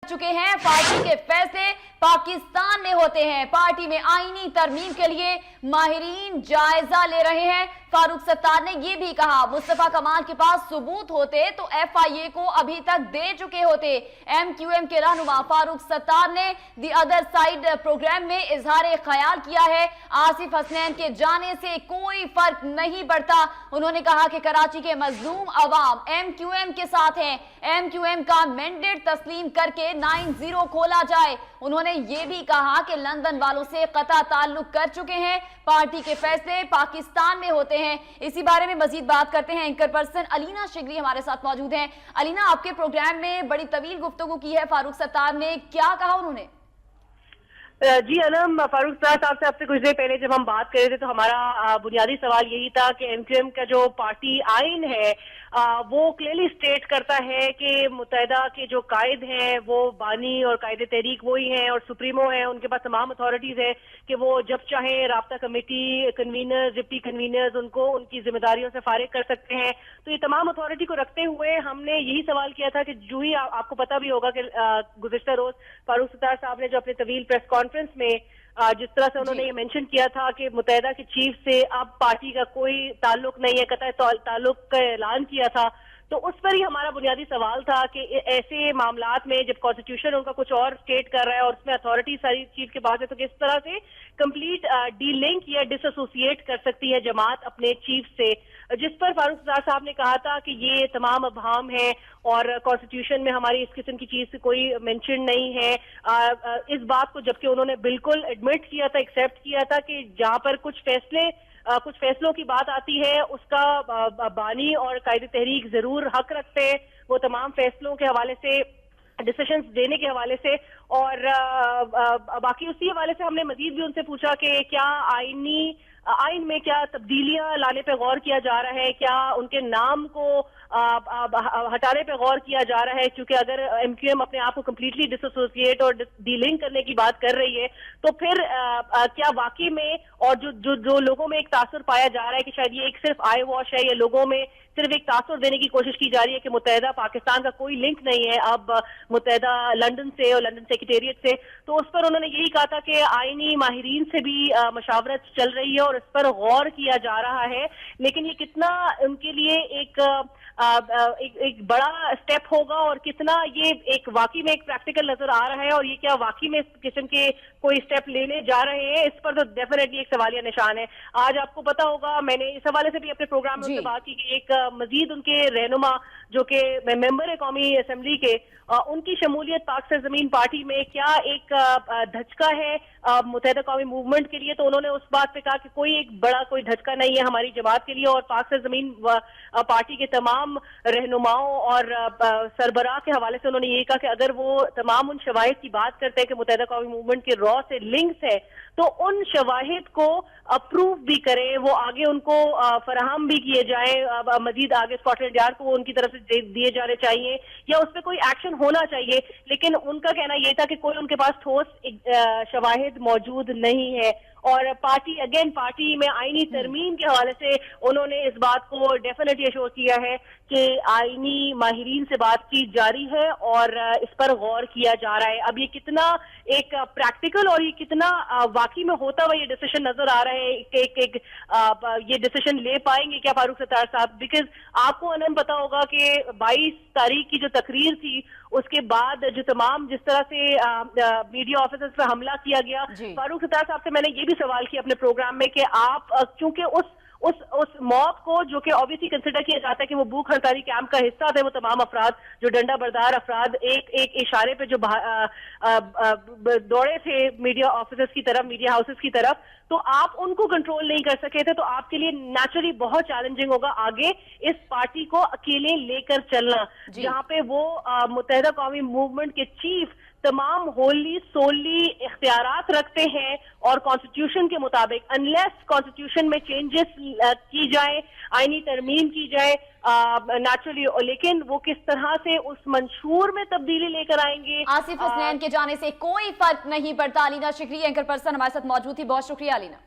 चुके हैं। पार्टी के फैसले पाकिस्तान में होते हैं। पार्टी में आईनी तरमीम के लिए माहिरीन जायजा ले रहे हैं। फारूक सत्तार ने यह भी कहा, मुस्तफा कमाल के पास सबूत होते तो FIA को अभी तक दे चुके होते। MQM के रहनुमा फारूक सत्तार ने दी अदर साइड प्रोग्राम में इजहार ख्याल किया है, आसिफ हसनैन के जाने से कोई फर्क नहीं पड़ता। उन्होंने कहा कि कराची के मजलूम अवाम MQM के साथ हैं। MQM का मैंडेट तस्लीम करके 9-0 खोला जाए। उन्होंने ये भी कहा कि लंदन वालों से कता ताल्लुक कर चुके हैं। पार्टी के फैसले पाकिस्तान में होते हैं। इसी बारे में मजीद बात करते हैं। एंकर पर्सन अलीना शिगरी हमारे साथ मौजूद हैं। अलीना, आपके प्रोग्राम में बड़ी तवील गुफ्तगू की है फारूक सत्तार ने, क्या कहा उन्होंने? जी अनम, फारूक सत्तार साहब से आपसे कुछ देर पहले जब हम बात कर रहे थे तो हमारा बुनियादी सवाल यही था कि MQM का जो पार्टी आइन है वो क्लियरली स्टेट करता है कि मुत्तहिदा के जो कायद हैं वो बानी और कायदे तहरीक वही हैं और सुप्रीमो हैं, उनके पास तमाम अथॉरिटीज है कि वो जब चाहे राब्ता कमेटी कन्वीनर्स, डिप्टी कन्वीनर्स उनको उनकी जिम्मेदारियों से फारिग कर सकते हैं। तो ये तमाम अथॉरिटी को रखते हुए हमने यही सवाल किया था कि जो ही आपको पता भी होगा कि गुज़िश्ता रोज फारूक सत्तार साहब ने जो अपने तवील प्रेस कॉन्फ्रेंस में जिस तरह से उन्होंने ये मेंशन किया था कि मुत्तहिदा के चीफ से अब पार्टी का कोई ताल्लुक नहीं है, कतई ताल्लुक का ऐलान किया था, तो उस पर ही हमारा बुनियादी सवाल था कि ऐसे मामलात में जब कॉन्स्टिट्यूशन उनका कुछ और स्टेट कर रहा है और उसमें अथॉरिटी सारी चीफ के पास है, तो किस तरह से कंप्लीट डीलिंक या डिसएसोसिएट कर सकती है जमात अपने चीफ से, जिस पर फारूक सत्तार साहब ने कहा था कि ये तमाम अबहाम है और कॉन्स्टिट्यूशन में हमारी इस किस्म की चीज से कोई मेंशन नहीं है। इस बात को जबकि उन्होंने बिल्कुल एडमिट किया था, एक्सेप्ट किया था कि जहां पर कुछ फैसलों की बात आती है उसका बानी और कायदे तहरीक जरूर हक रखते हैं, वो तमाम फैसलों के हवाले से, डिसीजंस देने के हवाले से। और बाकी उसी हवाले से हमने मजीद भी उनसे पूछा कि क्या आइन में क्या तब्दीलियां लाने पे गौर किया जा रहा है, क्या उनके नाम को हटाने पे गौर किया जा रहा है, क्योंकि अगर MQM अपने आप को कम्प्लीटली डिसोसिएट और डीलिंक करने की बात कर रही है तो फिर क्या वाकई में, और जो लोगों में एक तासुर पाया जा रहा है कि शायद ये एक सिर्फ आई वॉश है, या लोगों में सिर्फ एक तासुर देने की कोशिश की जा रही है कि मुत्तहिदा पाकिस्तान का कोई लिंक नहीं है अब मुत्तहिदा लंदन से और लंदन सेक्रेटेरिएट से, तो उस पर उन्होंने यही कहा था कि आईनी माहिरीन से भी मशावरत चल रही है और इस पर गौर किया जा रहा है। लेकिन ये कितना उनके लिए एक बड़ा स्टेप होगा और कितना ये एक वाकई में एक प्रैक्टिकल नजर आ रहा है, और ये क्या वाकई में इस किस्म के कोई स्टेप लेने जा रहे हैं, इस पर तो डेफिनेटली एक सवालिया निशान है। आज आपको पता होगा, मैंने इस हवाले से भी अपने प्रोग्राम में उनसे बात की कि एक मजीद उनके रहनुमा जो कि मेंबर है कौमी असेंबली के, उनकी शमूलियत पाक से जमीन पार्टी में क्या एक धचका है मुत्तहिदा कौमी मूवमेंट के लिए, तो उन्होंने उस बात पे कहा कि कोई धचका नहीं है हमारी जमात के लिए। और पाक से जमीन पार्टी के तमाम रहनुमाओं और सरबराह के हवाले से उन्होंने ये कहा कि अगर वो तमाम उन शवाहिद की बात करते हैं कि मुत्तहिदा कौमी मूवमेंट के रॉ से लिंक्स है, तो उन शवाहिद को अप्रूव भी करें, वो आगे उनको फराहम भी किए जाए, मजीद आगे स्कॉटलैंड यार्ड को उनकी तरफ से दिए जाने चाहिए या उस पर कोई एक्शन होना चाहिए। लेकिन उनका कहना यह था कि कोई उनके पास ठोस शवाहिद मौजूद नहीं है। और पार्टी में आईनी तरमीम के हवाले से उन्होंने इस बात को डेफिनेटली एश्योर किया है कि आईनी माहिरीन से बातचीत जारी है और इस पर गौर किया जा रहा है। अब ये कितना एक प्रैक्टिकल और ये कितना वाकई में होता हुआ ये डिसीजन नजर आ रहा है, ये डिसीजन ले पाएंगे क्या फारूक सत्तार साहब? बिकॉज आपको अनन पता होगा कि 22 तारीख की जो तकरीर थी उसके बाद जो तमाम जिस तरह से मीडिया ऑफिसर्स पर हमला किया गया, फारूक सत्तार साहब से मैंने ये भी सवाल किया अपने प्रोग्राम में कि आप चूंकि उस मॉब को जो कि ऑब्वियसली कंसिडर किया जाता है कि वो भूख हड़ताली कैंप का हिस्सा थे, वो तमाम अफराद जो डंडा बरदार अफराद एक इशारे पे जो दौड़े थे मीडिया ऑफिसर्स की तरफ, मीडिया हाउसेस की तरफ, तो आप उनको कंट्रोल नहीं कर सके थे, तो आपके लिए नेचुरली बहुत चैलेंजिंग होगा आगे इस पार्टी को अकेले लेकर चलना, जहां पे वो मुत्तहिदा कौमी मूवमेंट के चीफ तमाम होली सोली इख्तियारात रखते हैं और कॉन्स्टिट्यूशन के मुताबिक अनलेस कॉन्स्टिट्यूशन में चेंजेस की जाए, आईनी तरमीम की जाए नेचुरली, लेकिन वो किस तरह से उस मंशूर में तब्दीली लेकर आएंगे। आसिफ हसनैन के जाने से कोई फर्क नहीं पड़ता। अलीना शिगरी एंकर पर्सन हमारे साथ मौजूद थी, बहुत शुक्रिया अलीना।